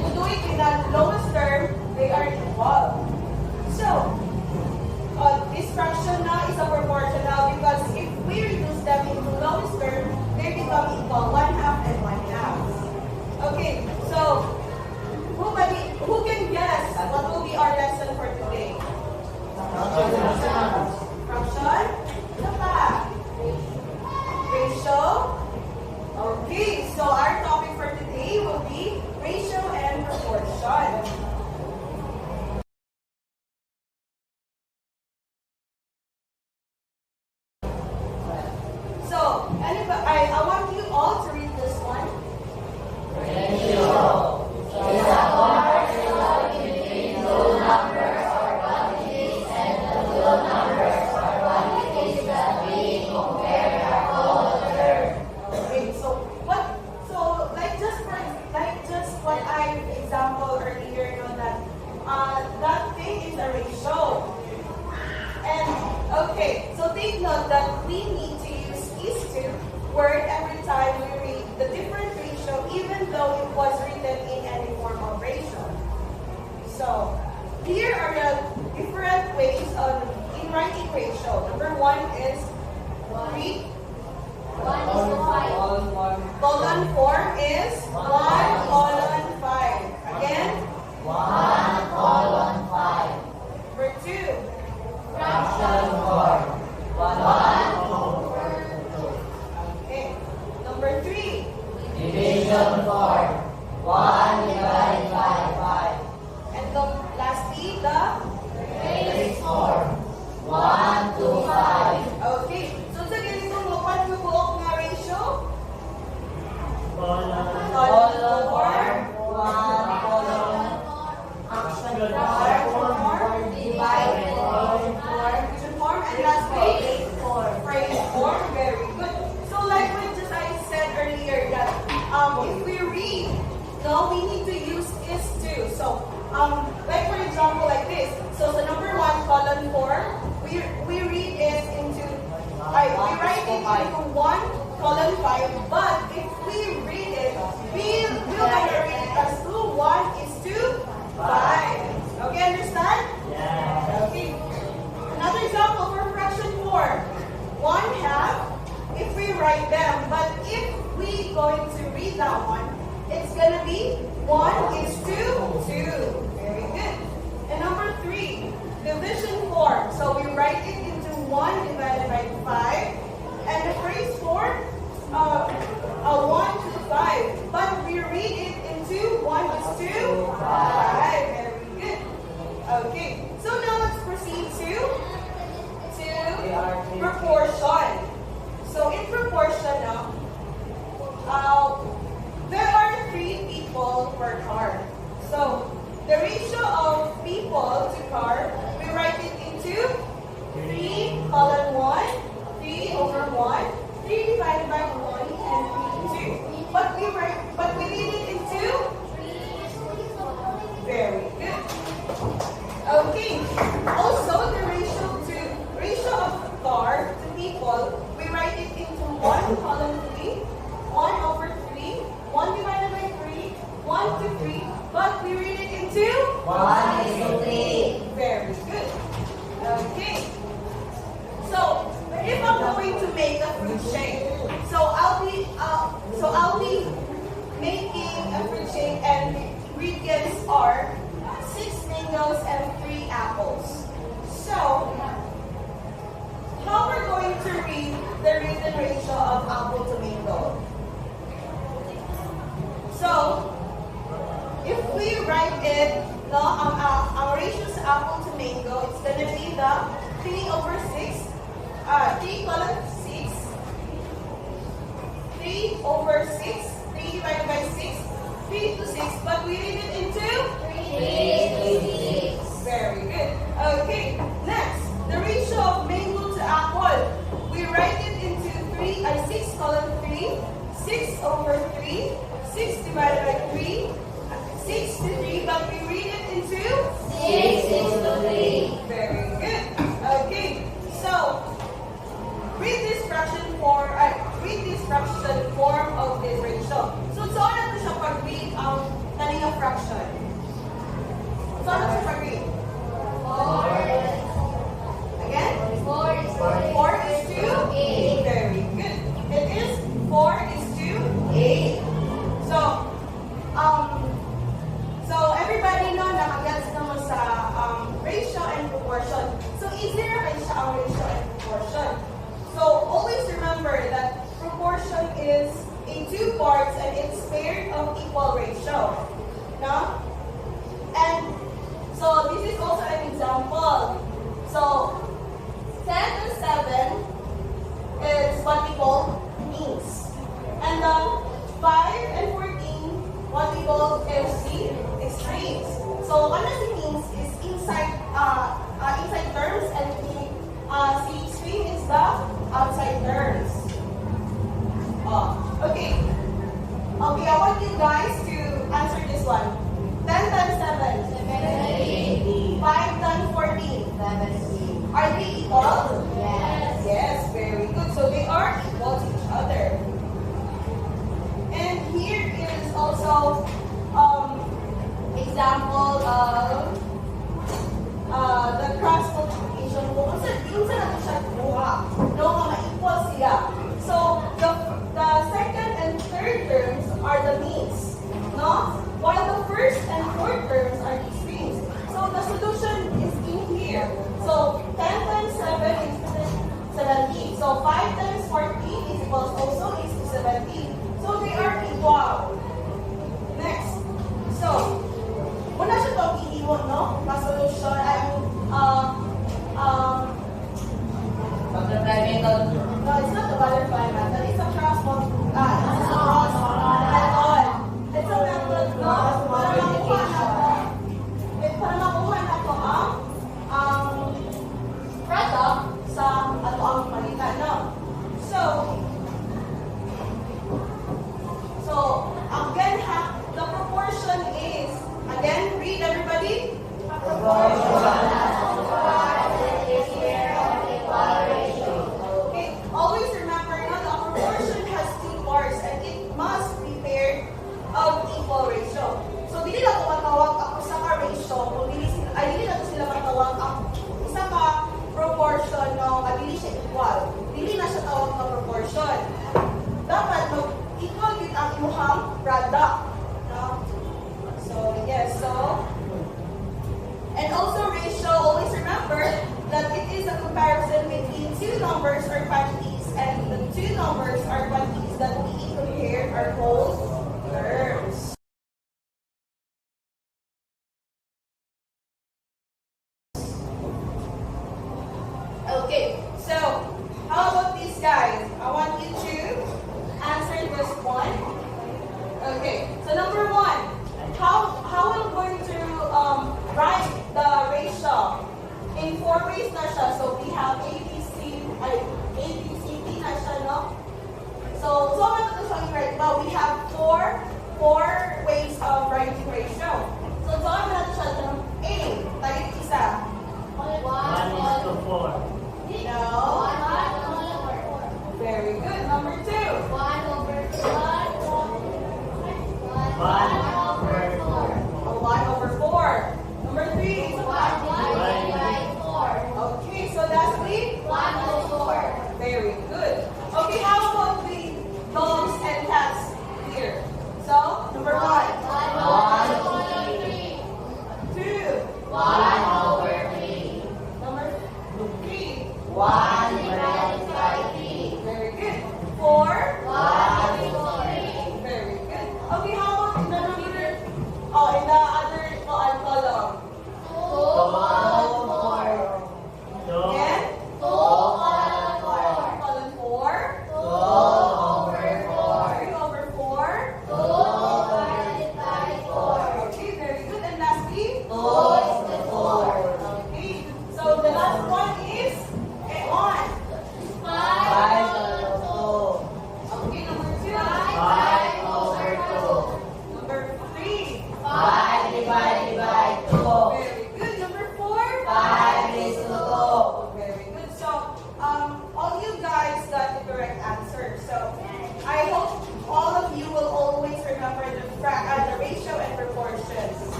to do it in the lowest term, they are involved. So, Number 3. Division 4. 1 divided by 5. And lastly, the Base form. 1 to 5. okay. So sa ganitong lupan ko buok nga ratio, column 4, 1 column action form, divided form, and lastly, phrase form. Very good. So like what just I said earlier that if we read, no, we need to use is to. So like for example like this. So the number 1 column 4, we read is into we write it into 1 column 5. But if we read it, we'll gonna read it as 2. 1 is to 5. Okay, understand? Yeah. Okay. Another example for fraction 4. 1 half. If we write them, but if we going to read that one, it's gonna be 1 is to 2. Very good. And number 3, division form. So we write it into 1 divided by 5, and the phrase form, 1 to 5. But we read it into 1 is to 5. Very good. Okay. So now let's proceed to proportion. So in proportion now, there are 3 people per car. So the ratio of people to car, we write it into 3 column 1, 3 over 1, 3 divided by 1, and 3 2. But we read it into very good. Okay. Also the ratio of car to people, we write it into 1 column 3, 1 over 3, 1 divided by 3, 1 to 3, but we read it into 1 is to 3. very good. Okay. So if I'm going to make a fruit shake, so I'll be making a fruit shake, and ingredients are 6 mangoes and 3 apples. So how we're going to read the written ratio of apple to mango? So if we write it, our ratio to apple to mango, it's gonna be the 3 over 6, 3 column 6, 3 over 6, 3 divided by 6, 3 to 6, but we read it into 3 to 6. very good. Okay, next, the ratio of mango to apple. We write it into 6 column 3, 6 over 3, 6 divided by 3, 6 to 3, but we read it into 6 is to 3. very good. Okay, so read this fraction form of this ratio. So saan natin siya pag-read ang kanina fraction? Saan natin siya pag-read? Again? 4 is to 4 is to 8. Very good. It is 4 is to 8. So everybody know nakagets naman sa ratio and proportion. So easy na kayo siya ang ratio and proportion. So always remember that proportion is in 2 parts and it's paired of equal ratio. No? And so this is also an example. So 10 and 7 is what we call means. And 5 and 14, what we call MC, extremes. So one of the means is inside terms, and the extreme is the outside terms. Okay. Okay, I want you guys to answer this one. 10 times 7. 70. 5 times 14. 70. Are they equal? Yes. Yes, very good. So they are equal to each other. And here is also example of the cross multiplication. Kung sa natin siya kuha, no, ma-equal sila. So the second and third terms are the means, no? While the first and fourth terms are the extremes. So the solution is in here. So 10 times 7 is two numbers are quantities and the two numbers are quantities that we compared are called terms. Okay, so how about these guys? I want you to answer this one. Okay, so number one, how we're going to write the ratio? In four ways na siya. So we have A, B, C, D na siya, no? So ano ito siyang right now? We have four ways of writing ratio. So ano natin siya? A, tayo isa. 1:4. No.